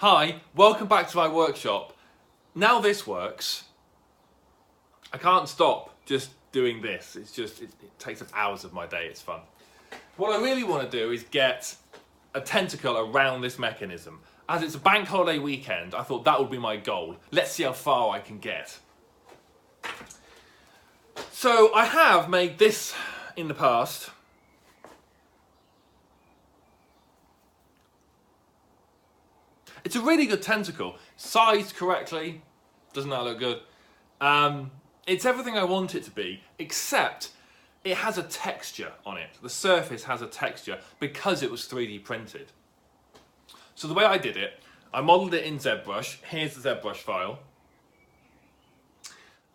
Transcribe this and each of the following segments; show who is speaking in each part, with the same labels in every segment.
Speaker 1: Hi, welcome back to my workshop. Now this works. I can't stop just doing this. It takes up hours of my day, it's fun. What I really want to do is get a tentacle around this mechanism. As it's a bank holiday weekend, I thought that would be my goal. Let's see how far I can get. So I have made this in the past. It's a really good tentacle, sized correctly. Doesn't that look good? It's everything I want it to be, except it has a texture on it. The surface has a texture because it was 3D printed. So the way I did it, I modelled it in ZBrush. Here's the ZBrush file.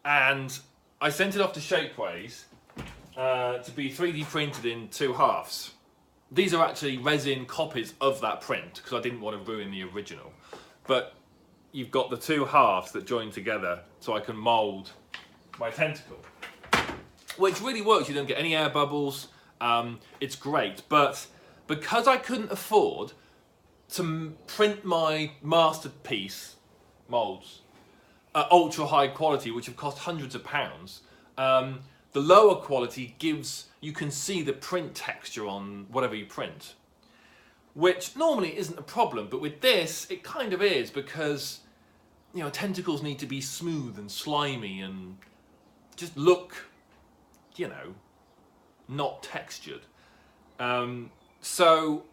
Speaker 1: And I sent it off to Shapeways to be 3D printed in 2 halves. These are actually resin copies of that print because I didn't want to ruin the original. But you've got the 2 halves that join together so I can mould my tentacle. Which really works, you don't get any air bubbles, it's great. But because I couldn't afford to print my masterpiece moulds at ultra high quality, which have cost hundreds of pounds, the lower quality gives, you can see the print texture on whatever you print. Which normally isn't a problem, but with this, it kind of is because, you know, tentacles need to be smooth and slimy and just look, you know, not textured. So,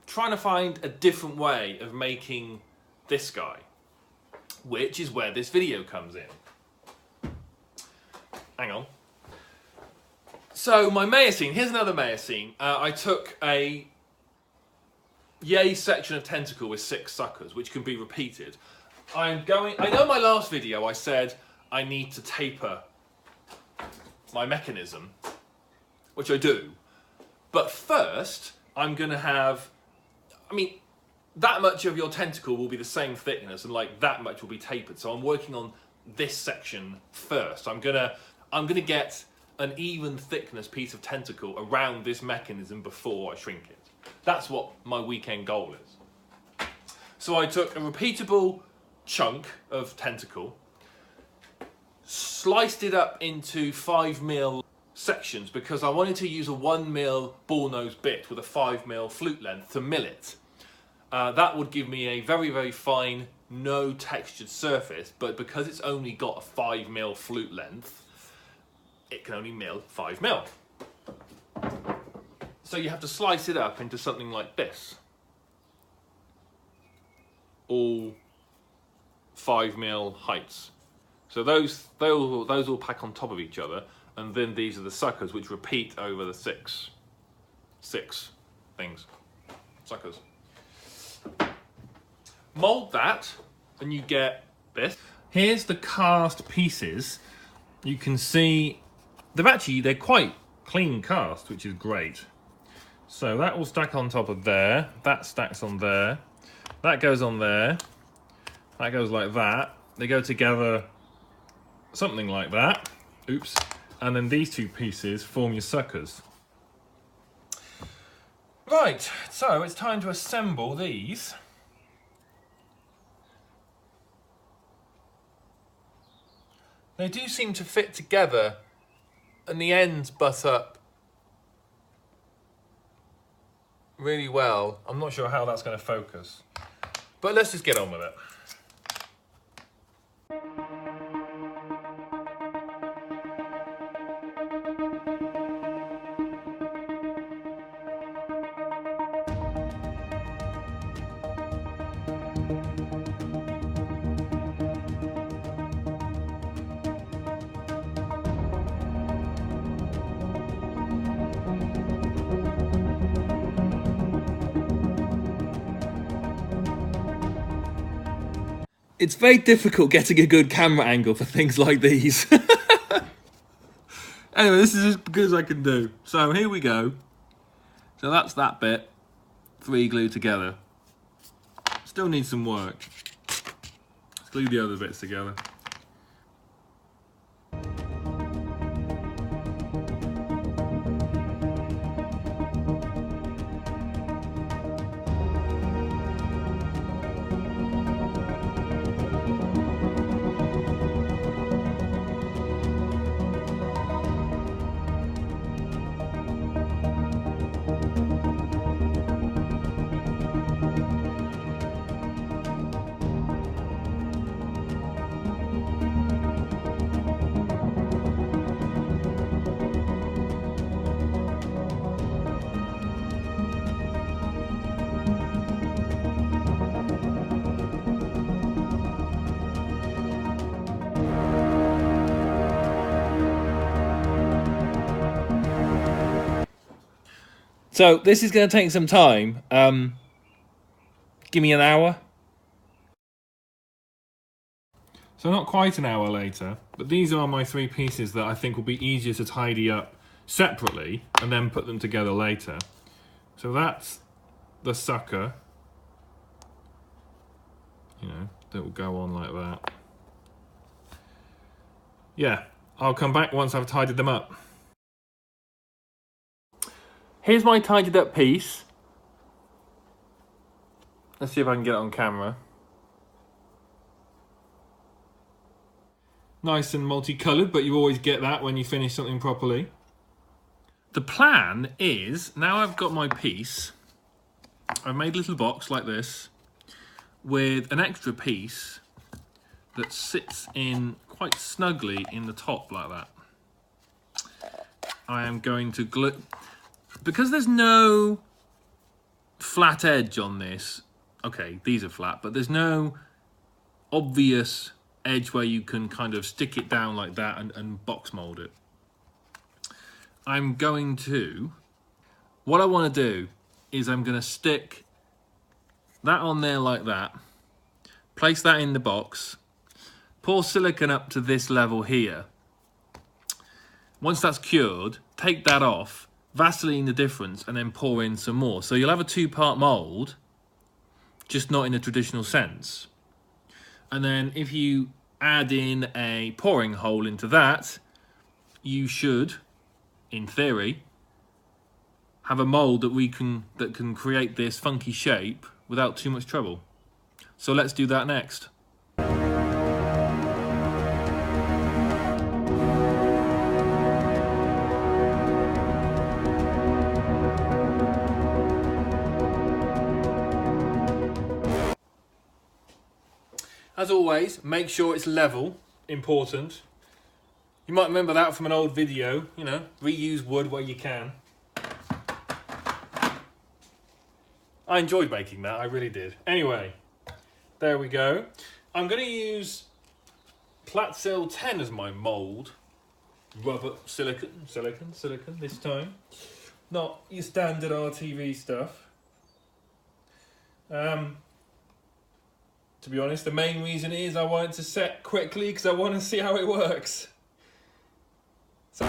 Speaker 1: trying to find a different way of making this guy, which is where this video comes in. Hang on. So my Mayacine, here's another Mayacine. I took a yay section of tentacle with 6 suckers, which can be repeated. I know my last video I said I need to taper my mechanism, which I do. But first, I'm gonna have, that much of your tentacle will be the same thickness and like that much will be tapered. So I'm working on this section first. I'm gonna get an even thickness piece of tentacle around this mechanism before I shrink it. That's what my weekend goal is. So I took a repeatable chunk of tentacle, sliced it up into 5mm sections because I wanted to use a 1mm ball nose bit with a 5mm flute length to mill it. That would give me a very, very fine, no textured surface, but because it's only got a 5mm flute length, it can only mill 5mm. So you have to slice it up into something like this. All 5mm heights. So those all pack on top of each other, and then these are the suckers which repeat over the six things. Suckers. Mould that, and you get this. Here's the cast pieces. You can see they're quite clean cast, which is great. So that will stack on top of there, that stacks on there, that goes on there, that goes like that. They go together something like that. Oops. And then these 2 pieces form your suckers. Right, so it's time to assemble these. They do seem to fit together and the ends butt up really well. I'm not sure how that's going to focus, but let's just get on with it. It's very difficult getting a good camera angle for things like these. Anyway, this is as good as I can do. So here we go. So that's that bit, 3 glued together. Still needs some work. Let's glue the other bits together. So this is going to take some time. Give me an hour. So not quite an hour later, but these are my 3 pieces that I think will be easier to tidy up separately and then put them together later. So that's the sucker, you know, that will go on like that. Yeah, I'll come back once I've tidied them up. Here's my tidied up piece. Let's see if I can get it on camera. Nice and multicolored, but you always get that when you finish something properly. The plan is, now I've got my piece, I've made a little box like this with an extra piece that sits in quite snugly in the top like that. I am going to glue, because there's no flat edge on this, okay, these are flat, but there's no obvious edge where you can kind of stick it down like that and box mold it. I'm going to, what I want to do is I'm going to stick that on there like that, place that in the box, pour silicone up to this level here. Once that's cured, take that off, Vaseline the difference, and then pour in some more. So you'll have a 2-part mold, just not in a traditional sense. And then if you add in a pouring hole into that, you should, in theory, have a mold that can create this funky shape without too much trouble. So let's do that next. As always, make sure it's level, important. You might remember that from an old video, you know, reuse wood where you can. I enjoyed making that, I really did. Anyway, there we go. I'm going to use Platsil 10 as my mould. Rubber, silicone this time. Not your standard RTV stuff. To be honest, the main reason is I want it to set quickly because I want to see how it works. So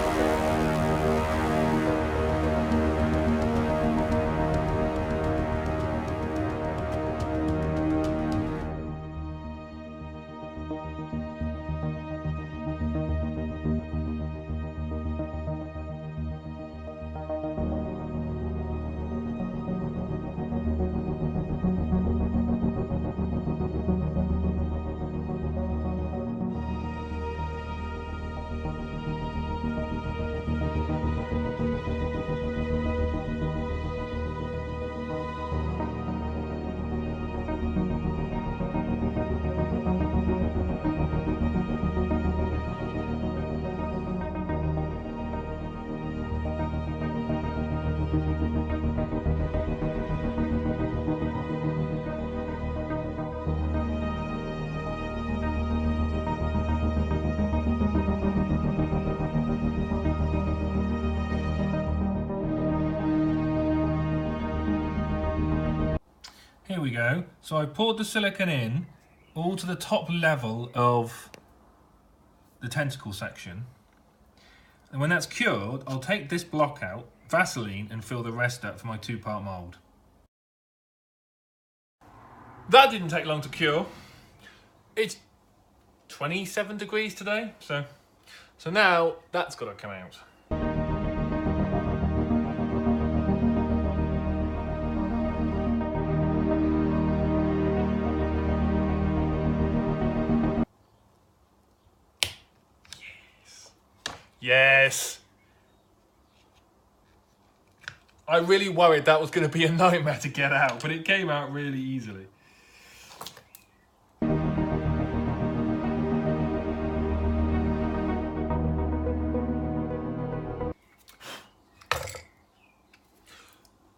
Speaker 1: here we go. So I poured the silicone in all to the top level of the tentacle section. And when that's cured, I'll take this block out, Vaseline, and fill the rest up for my 2-part mould. That didn't take long to cure. It's 27 degrees today, so now that's got to come out. Yes. I really worried that was going to be a nightmare to get out, but it came out really easily.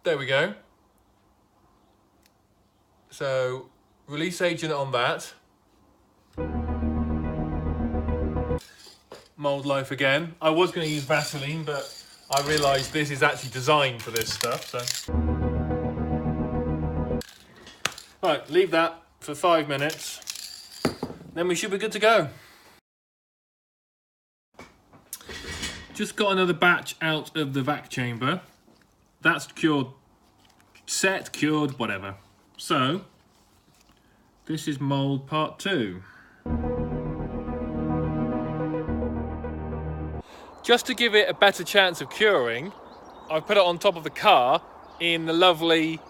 Speaker 1: There we go. So, release agent on that. Mold life again. I was going to use Vaseline, but I realised this is actually designed for this stuff, so. Right, leave that for 5 minutes. Then we should be good to go. Just got another batch out of the vac chamber. That's cured, cured, whatever. So, this is mould part 2. Just to give it a better chance of curing, I've put it on top of the car in the lovely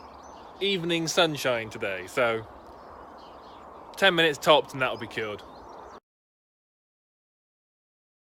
Speaker 1: evening sunshine today. So 10 minutes topped and that'll be cured.